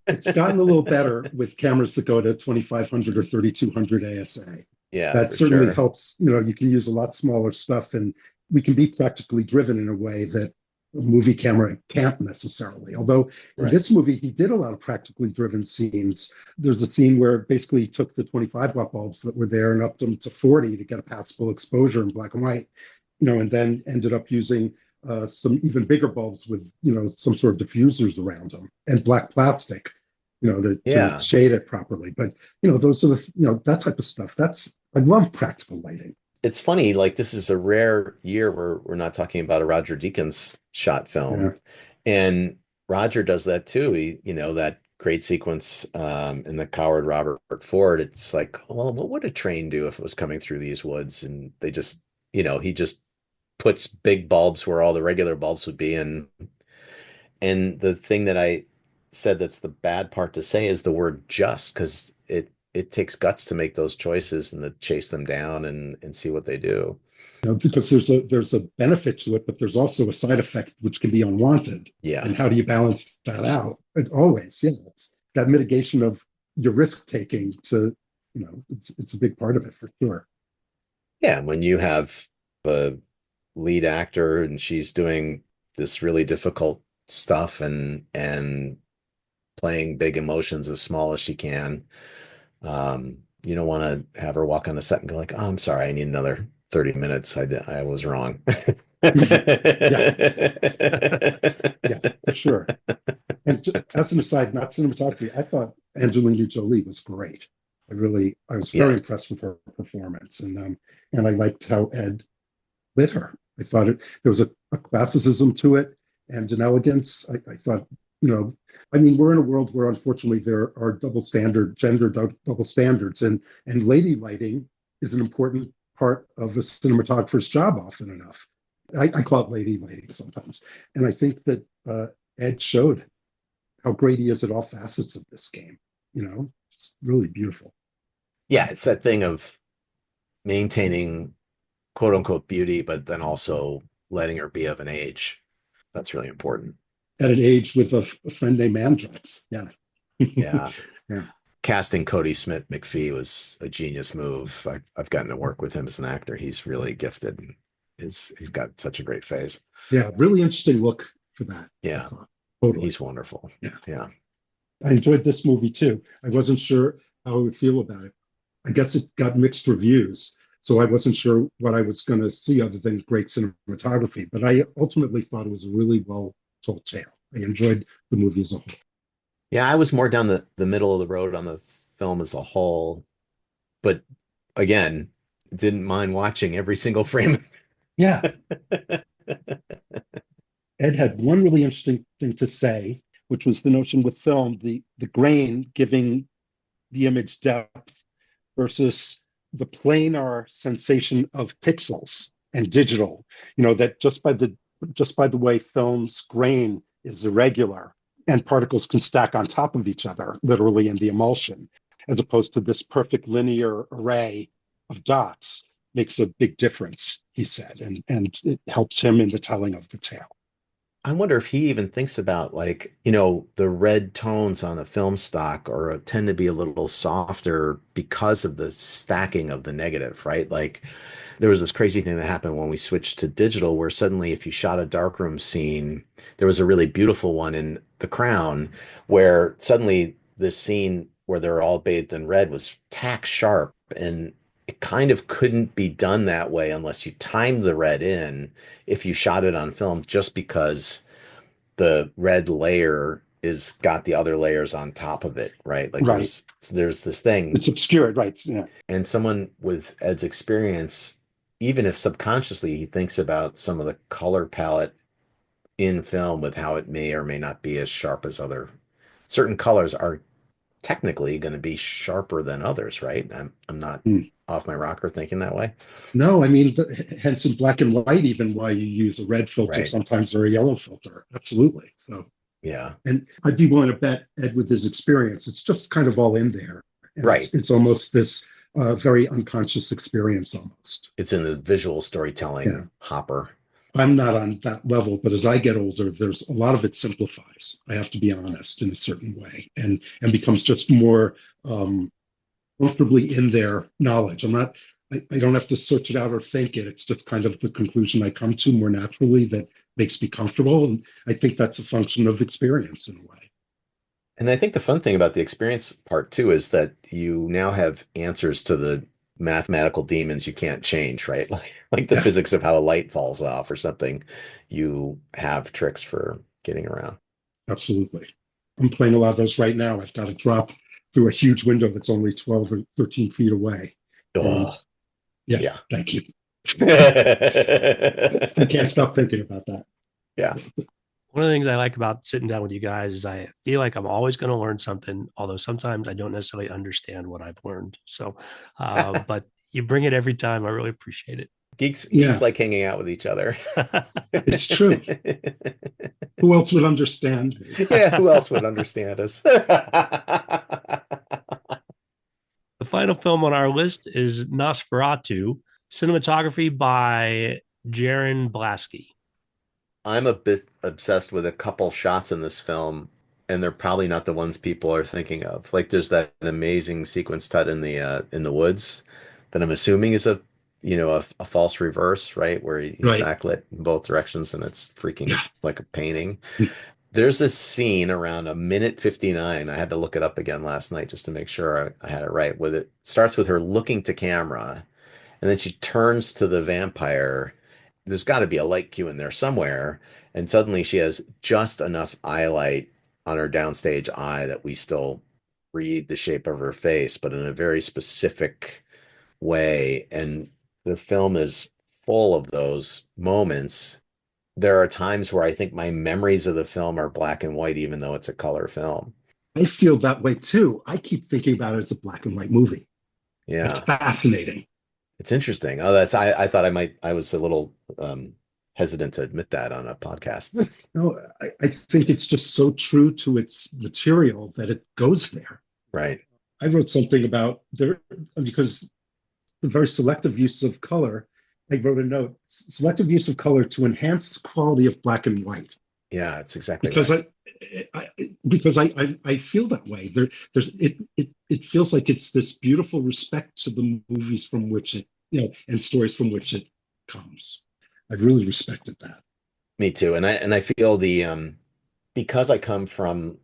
S4: It's gotten a little better with cameras that go to 2500 or 3200 ASA.
S3: Yeah,
S4: That
S3: for
S4: certainly
S3: sure.
S4: helps. You can use a lot smaller stuff, and we can be practically driven in a way that a movie camera can't necessarily. Although in
S3: Right.
S4: this movie, he did a lot of practically driven scenes. There's a scene where basically he took the 25 watt bulbs that were there and upped them to 40 to get a passable exposure in black and white, and then ended up using some even bigger bulbs with some sort of diffusers around them and black plastic, to
S3: Yeah.
S4: shade it properly. But those are that type of stuff. I love practical lighting.
S3: It's funny, like this is a rare year where we're not talking about a Roger Deakins shot
S4: Yeah.
S3: film. And Roger does that too. That great sequence in the Coward Robert Ford. It's like, well, what would a train do if it was coming through these woods? And they just, he just puts big bulbs where all the regular bulbs would be. And the thing that I said that's the bad part to say is the word just, because it takes guts to make those choices and to chase them down and see what they do.
S4: Because there's a benefit to it, but there's also a side effect which can be unwanted.
S3: Yeah.
S4: And how do you balance that out? Always, yeah, it's that mitigation of your risk taking it's a big part of it for sure.
S3: Yeah. When you have a lead actor and she's doing this really difficult stuff and playing big emotions as small as she can, you don't want to have her walk on the set and go like, "Oh, I'm sorry, I need another 30 minutes. I was wrong."
S4: Yeah, yeah, for sure. And as an aside, not cinematography, I thought Angelina Jolie was great. I was very
S3: Yeah.
S4: impressed with her performance, and I liked how Ed lit her. I thought there was a classicism to it and an elegance. I thought, I mean, we're in a world where unfortunately there are double standards, and lady lighting is an important part of a cinematographer's job often enough. I call it lady lighting sometimes, and I think that Ed showed how great he is at all facets of this game. It's really beautiful.
S3: Yeah, it's that thing of maintaining quote unquote beauty, but then also letting her be of an age. That's really important.
S4: At an age with a friend named Mandrex. Yeah.
S3: Yeah.
S4: Yeah.
S3: Casting Cody Smith McPhee was a genius move. I've gotten to work with him as an actor. He's really gifted. he's got such a great face.
S4: Yeah, really interesting look for that, I
S3: Yeah,
S4: thought. Totally.
S3: he's wonderful.
S4: Yeah.
S3: Yeah.
S4: I enjoyed this movie too. I wasn't sure how I would feel about it. I guess it got mixed reviews, so I wasn't sure what I was going to see other than great cinematography. But I ultimately thought it was a really well told tale. I enjoyed the movie as a whole.
S3: Yeah, I was more down the middle of the road on the film as a whole, but again, didn't mind watching every single frame.
S4: Yeah, Ed had one really interesting thing to say, which was the notion with film, the grain giving the image depth versus the planar sensation of pixels and digital. That just by the way film's grain is irregular and particles can stack on top of each other, literally in the emulsion, as opposed to this perfect linear array of dots makes a big difference, he said, and it helps him in the telling of the tale.
S3: I wonder if he even thinks about like, the red tones on a film stock or tend to be a little softer because of the stacking of the negative, right? Like there was this crazy thing that happened when we switched to digital where suddenly if you shot a darkroom scene, there was a really beautiful one in The Crown where suddenly this scene where they're all bathed in red was tack sharp and it kind of couldn't be done that way unless you timed the red in if you shot it on film just because the red layer is got the other layers on top of it, right? Like
S4: Right.
S3: there's this thing.
S4: It's obscured, right? Yeah.
S3: And someone with Ed's experience, even if subconsciously he thinks about some of the color palette in film with how it may or may not be as sharp as other certain colors are technically going to be sharper than others, right? I'm not
S4: Hmm.
S3: off my rocker thinking that way.
S4: No, I mean, hence in black and white, even why you use a red filter
S3: Right.
S4: sometimes or a yellow filter. Absolutely. So,
S3: Yeah.
S4: and I'd be willing to bet Ed, with his experience, it's just kind of all in there, and
S3: Right.
S4: it's almost this very unconscious experience almost.
S3: It's in the visual
S4: Yeah,
S3: storytelling hopper.
S4: I'm not on that level, but as I get older, there's a lot of it simplifies. I have to be honest in a certain way, and becomes just more comfortably in their knowledge. I don't have to search it out or think it. It's just kind of the conclusion I come to more naturally that makes me comfortable. And I think that's a function of experience in a way.
S3: And I think the fun thing about the experience part too is that you now have answers to the mathematical demons you can't change, right? Like the
S4: Yeah,
S3: physics of how a light falls off or something. You have tricks for getting around.
S4: absolutely. I'm playing a lot of those right now. I've got to drop through a huge window that's only 12 or 13 feet away. And
S3: Oh,
S4: yeah,
S3: yeah.
S4: thank you. I can't stop thinking about that.
S3: Yeah.
S1: One of the things I like about sitting down with you guys is I feel like I'm always going to learn something, although sometimes I don't necessarily understand what I've learned. So, but you bring it every time. I really appreciate it.
S3: Geeks
S4: Yeah,
S3: like hanging out with each other.
S4: it's true. Who else would understand me?
S3: Yeah, who else would understand us?
S1: The final film on our list is Nosferatu, cinematography by Jaron Blasky.
S3: I'm a bit obsessed with a couple shots in this film, and they're probably not the ones people are thinking of. Like there's that amazing sequence cut in the woods that I'm assuming is a false reverse, right? Where he's
S4: Right.
S3: backlit in both directions and it's freaking
S4: Yeah.
S3: like a painting. There's a scene around a minute 59. I had to look it up again last night just to make sure I had it right. With it starts with her looking to camera and then she turns to the vampire. There's got to be a light cue in there somewhere. And suddenly she has just enough eye light on her downstage eye that we still read the shape of her face, but in a very specific way. And the film is full of those moments. There are times where I think my memories of the film are black and white, even though it's a color film.
S4: I feel that way too. I keep thinking about it as a black and white movie. That's
S3: Yeah.
S4: fascinating.
S3: It's interesting. I thought I was a little hesitant to admit that on a podcast.
S4: No, I think it's just so true to its material that it goes there.
S3: Right.
S4: I wrote something about there because the very selective use of color. I wrote a note: selective use of color to enhance the quality of black and white.
S3: Yeah, it's exactly
S4: Because
S3: right.
S4: I because I feel that way. It feels like it's this beautiful respect to the movies from which it and stories from which it comes. I really respected that.
S3: Me too. And I feel because I come from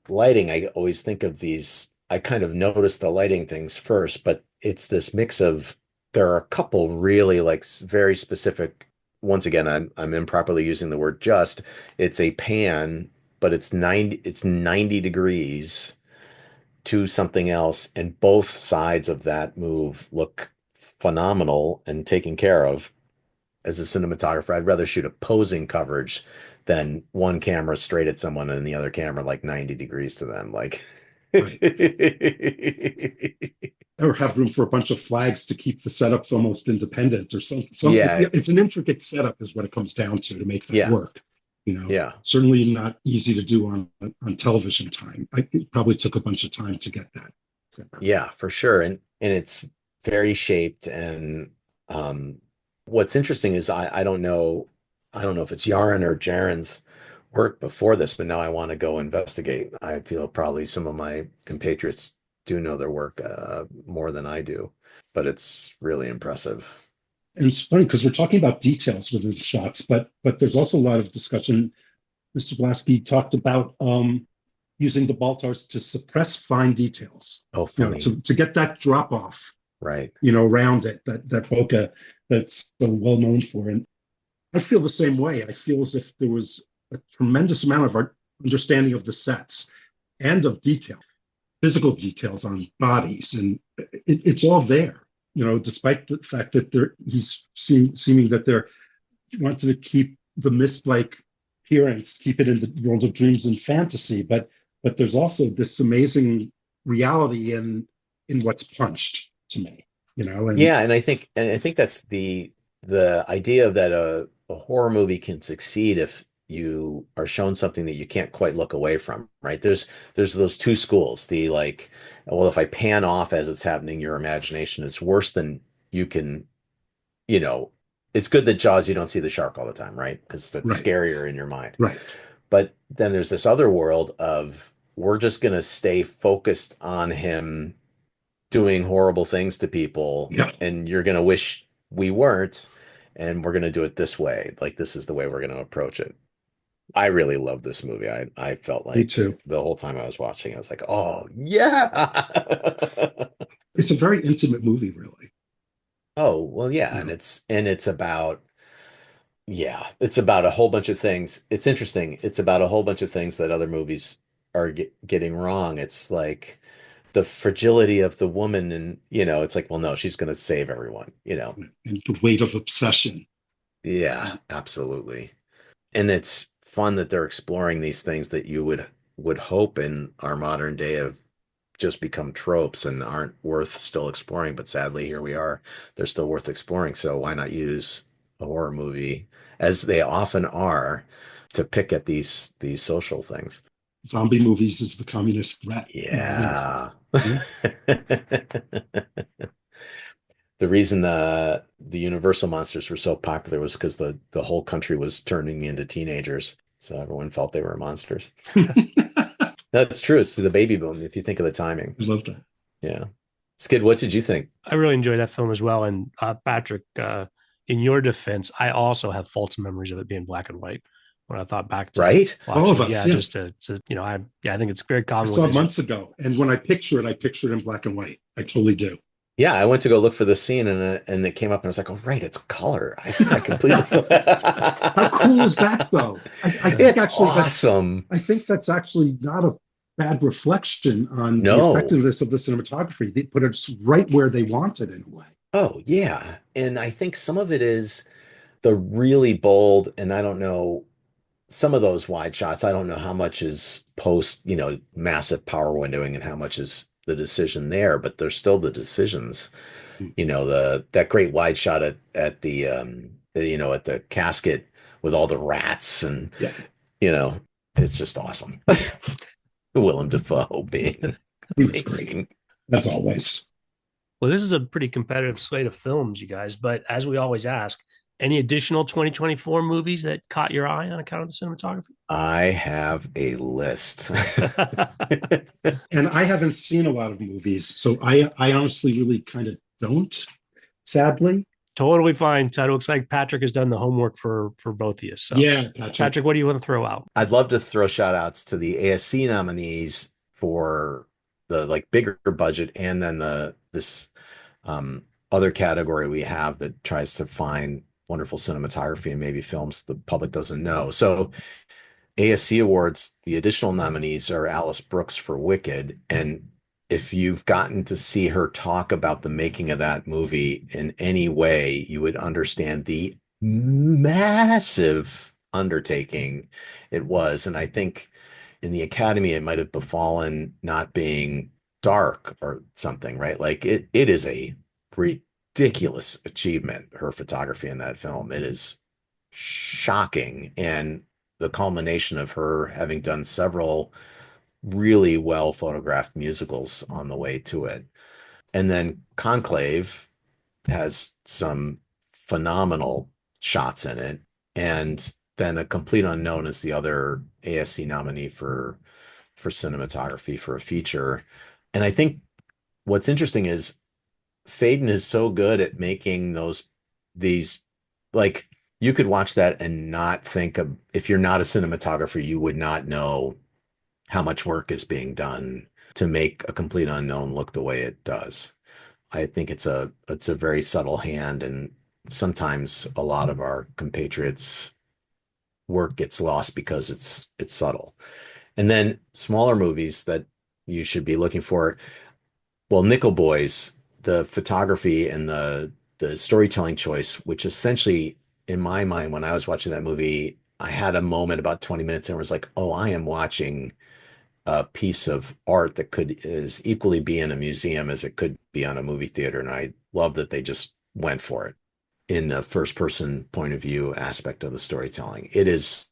S3: lighting, I always think of these, I kind of notice the lighting things first, but it's this mix of, there are a couple really like very specific, once again, I'm improperly using the word just, it's a pan, but it's 90 degrees to something else, and both sides of that move look phenomenal and taken care of. As a cinematographer, I'd rather shoot opposing coverage than one camera straight at someone and the other camera like 90 degrees to them. Like,
S4: Right. Or have room for a bunch of flags to keep the setups almost independent or some
S3: yeah,
S4: it's an intricate setup is what it comes down to make that
S3: yeah,
S4: work.
S3: yeah,
S4: Certainly not easy to do on television time. It probably took a bunch of time to get that.
S3: yeah, for sure. And it's very shaped. And um, what's interesting is I don't know if it's Yaron or Jaren's work before this, but now I want to go investigate. I feel probably some of my compatriots do know their work more than I do, but it's really impressive.
S4: And it's funny because we're talking about details within the shots, but there's also a lot of discussion. Mr. Blasky talked about using the Baltars to suppress fine details,
S3: Oh, funny.
S4: to get that drop off,
S3: Right.
S4: around it, that bokeh that's so well known for. And I feel the same way. I feel as if there was a tremendous amount of our understanding of the sets and of detail, physical details on bodies, and it's all there. Despite the fact that he's seeming that they're wanting to keep the mist-like appearance, keep it in the world of dreams and fantasy, but there's also this amazing reality in what's punched to me, and
S3: Yeah, and I think that's the idea that a horror movie can succeed if you are shown something that you can't quite look away from, right? There's those two schools. The like, well, if I pan off as it's happening, your imagination is worse than you can, you know, it's good that Jaws you don't see the shark all the time, right? Because that's
S4: right,
S3: scarier in your mind.
S4: right,
S3: But then there's this other world of we're just gonna stay focused on him doing horrible things to people,
S4: yeah,
S3: and you're going to wish we weren't, and we're going to do it this way. Like, this is the way we're going to approach it. I really love this movie. I felt
S4: me
S3: like
S4: too.
S3: the whole time I was watching, I was like, oh, yeah.
S4: It's a very intimate movie, really.
S3: Oh, well, yeah.
S4: You
S3: And
S4: know,
S3: it's about, yeah, it's about a whole bunch of things. It's interesting. It's about a whole bunch of things that other movies are getting wrong. It's like, the fragility of the woman, and it's like, well, no, she's going to save everyone.
S4: and the weight of obsession.
S3: Yeah, absolutely. And it's fun that they're exploring these things that you would hope in our modern day have just become tropes and aren't worth still exploring, but sadly here we are. They're still worth exploring, so why not use a horror movie, as they often are, to pick at these social things.
S4: Zombie movies is the communist threat. It is.
S3: Yeah.
S4: Yeah.
S3: The reason the Universal monsters were so popular was because the whole country was turning into teenagers, so everyone felt they were monsters.
S4: I
S3: That's true. It's the baby boom, if you think of the timing.
S4: love that.
S3: Yeah. Skid, what did you think?
S1: I really enjoyed that film as well. And Patrick, in your defense, I also have faults and memories of it being black and white. When I thought back to
S3: Right?
S4: All
S1: watching
S4: of
S1: it,
S4: us,
S1: yeah,
S4: yeah.
S1: just to I think it's very
S4: I
S1: common with
S4: saw it
S1: this.
S4: months ago, and when I picture it in black and white. I totally do.
S3: Yeah, I went to go look for the scene, and it came up and I was like, oh, right, it's color. I completely
S4: How cool is that, though? I think
S3: It's
S4: actually
S3: awesome.
S4: I think that's actually not a bad reflection on the
S3: No.
S4: effectiveness of the cinematography. They put it right where they want it in a way.
S3: Oh, yeah. And I think some of it is the really bold, and I don't know, some of those wide shots, I don't know how much is post, massive power windowing and how much is the decision there, but there's still the decisions. That great wide shot at the casket with all the rats, and
S4: Yeah,
S3: you know, it's just awesome. Willem Dafoe being
S4: he was great
S3: amazing.
S4: as always.
S1: Well, this is a pretty competitive slate of films, you guys. But as we always ask, any additional 2024 movies that caught your eye on account of the cinematography?
S3: I have a list.
S4: And I haven't seen a lot of movies, so I honestly really kind of don't, sadly.
S1: Totally fine. Ted, it looks like Patrick has done the homework for both of you. So,
S4: Yeah, Patrick.
S1: Patrick, what do you want to throw out?
S3: I'd love to throw shout outs to the ASC nominees for the like bigger budget and then the this other category we have that tries to find wonderful cinematography and maybe films the public doesn't know. So ASC Awards, the additional nominees are Alice Brooks for Wicked. And if you've gotten to see her talk about the making of that movie in any way, you would understand the massive undertaking it was. And I think in the Academy, it might have befallen not being dark or something, right? Like it is a ridiculous achievement, her photography in that film. It is shocking. And the culmination of her having done several really well photographed musicals on the way to it. And then Conclave has some phenomenal shots in it. And then A Complete Unknown is the other ASC nominee for cinematography for a feature. And I think what's interesting is Faden is so good at making these like you could watch that and not think of if you're not a cinematographer, you would not know how much work is being done to make A Complete Unknown look the way it does. I think it's a very subtle hand, and sometimes a lot of our compatriots' work gets lost because it's subtle. And then smaller movies that you should be looking for. Well, Nickel Boys, the photography and the storytelling choice, which essentially, in my mind, when I was watching that movie, I had a moment about 20 minutes and was like, oh, I am watching a piece of art that could as equally be in a museum as it could be on a movie theater. And I love that they just went for it in the first person point of view aspect of the storytelling. It is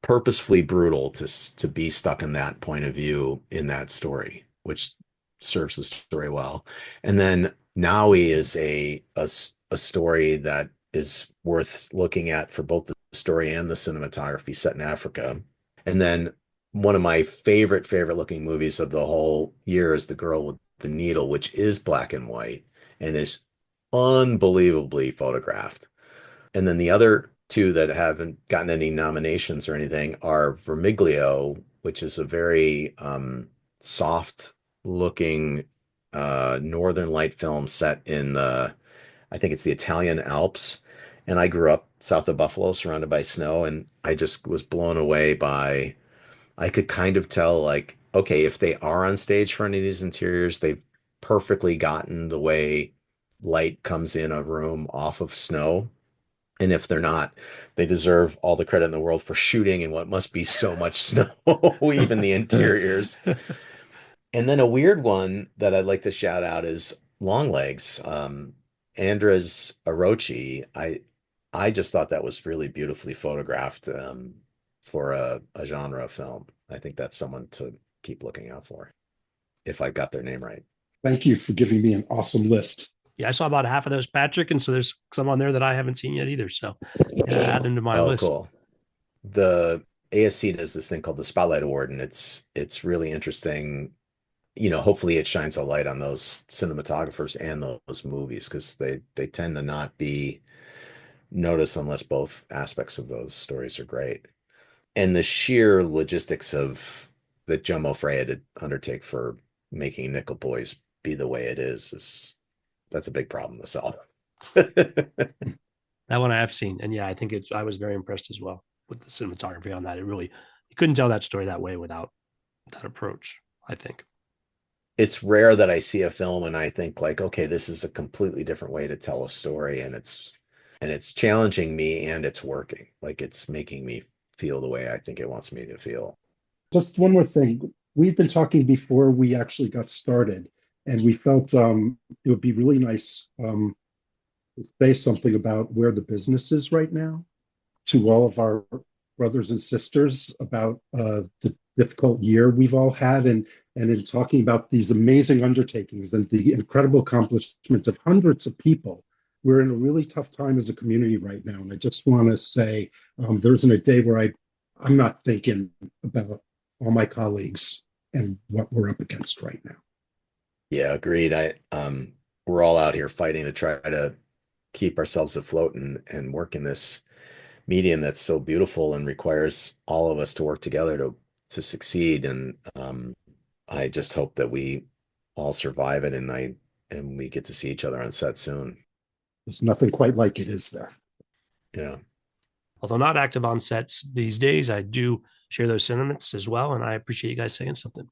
S3: purposefully brutal to be stuck in that point of view in that story, which serves the story well. And then Naui is a story that is worth looking at for both the story and the cinematography set in Africa. And then one of my favorite looking movies of the whole year is The Girl with the Needle, which is black and white and is unbelievably photographed. And then the other two that haven't gotten any nominations or anything are Vermiglio, which is a very soft looking Northern Light film set in I think it's the Italian Alps. And I grew up south of Buffalo, surrounded by snow, and I just was blown away by, I could kind of tell, like, okay, if they are on stage for any of these interiors, they've perfectly gotten the way light comes in a room off of snow. And if they're not, they deserve all the credit in the world for shooting in what must be so much snow, even the interiors. And then a weird one that I'd like to shout out is Longlegs. Andres Arochi. I just thought that was really beautifully photographed for a genre film. I think that's someone to keep looking out for, if I got their name right.
S4: Thank you for giving me an awesome list.
S1: Yeah, I saw about half of those, Patrick, and so there's some on there that I haven't seen yet either. So, yeah, add them to my
S3: Oh,
S1: list.
S3: cool. The ASC does this thing called the Spotlight Award, and it's really interesting. Hopefully it shines a light on those cinematographers and those movies because they tend to not be noticed unless both aspects of those stories are great. And the sheer logistics of that Joe Frey had to undertake for making Nickel Boys be the way it is that's a big problem to solve.
S1: That one I have seen, and yeah, I think I was very impressed as well with the cinematography on that. It really you couldn't tell that story that way without that approach. I think.
S3: It's rare that I see a film and I think like, okay, this is a completely different way to tell a story, and it's challenging me and it's working. Like it's making me feel the way I think it wants me to feel.
S4: Just one more thing. We've been talking before we actually got started, and we felt it would be really nice to say something about where the business is right now to all of our brothers and sisters about the difficult year we've all had, and in talking about these amazing undertakings and the incredible accomplishments of hundreds of people. We're in a really tough time as a community right now, and I just want to say there isn't a day where I'm not thinking about all my colleagues and what we're up against right now.
S3: Yeah, agreed. We're all out here fighting to try to keep ourselves afloat and work in this medium that's so beautiful and requires all of us to work together to succeed. And I just hope that we all survive it, and we get to see each other on set soon.
S4: There's nothing quite like it, is there?
S3: Yeah.
S1: Although not active on sets these days, I do share those sentiments as well, and I appreciate you guys saying something.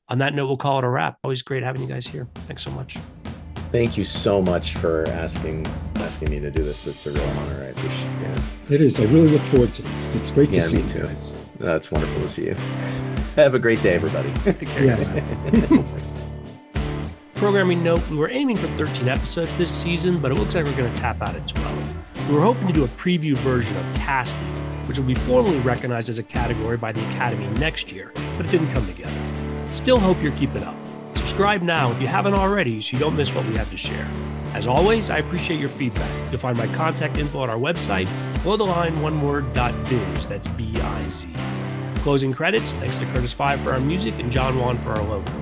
S1: On that note, we'll call it a wrap. Always great having you guys here. Thanks so much.
S3: Thank you so much for asking me to do this. It's a real honor. I appreciate it.
S4: It is. I really look forward to this. It's great to see
S3: me
S4: you
S3: too.
S4: guys.
S3: It's wonderful to see you. Have a great day, everybody.
S1: Take care.
S4: Yeah.
S1: Programming note, we were aiming for 13 episodes this season, but it looks like we're going to tap out at 12. We were hoping to do a preview version of Casting, which will be formally recognized as a category by the Academy next year, but it didn't come together. Still hope you're keeping up. Subscribe now if you haven't already so you don't miss what we have to share. As always, I appreciate your feedback. You'll find my contact info on our website, belowtheline.oneword.biz. That's B-I-Z. Closing credits, thanks to Curtis Five for our music and John Wan for our logo.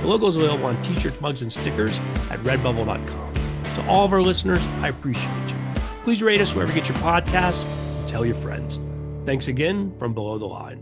S1: The logo is available on t-shirts, mugs, and stickers at redbubble.com. To all of our listeners, I appreciate you. Please rate us wherever you get your podcasts and tell your friends. Thanks again from Below the Line.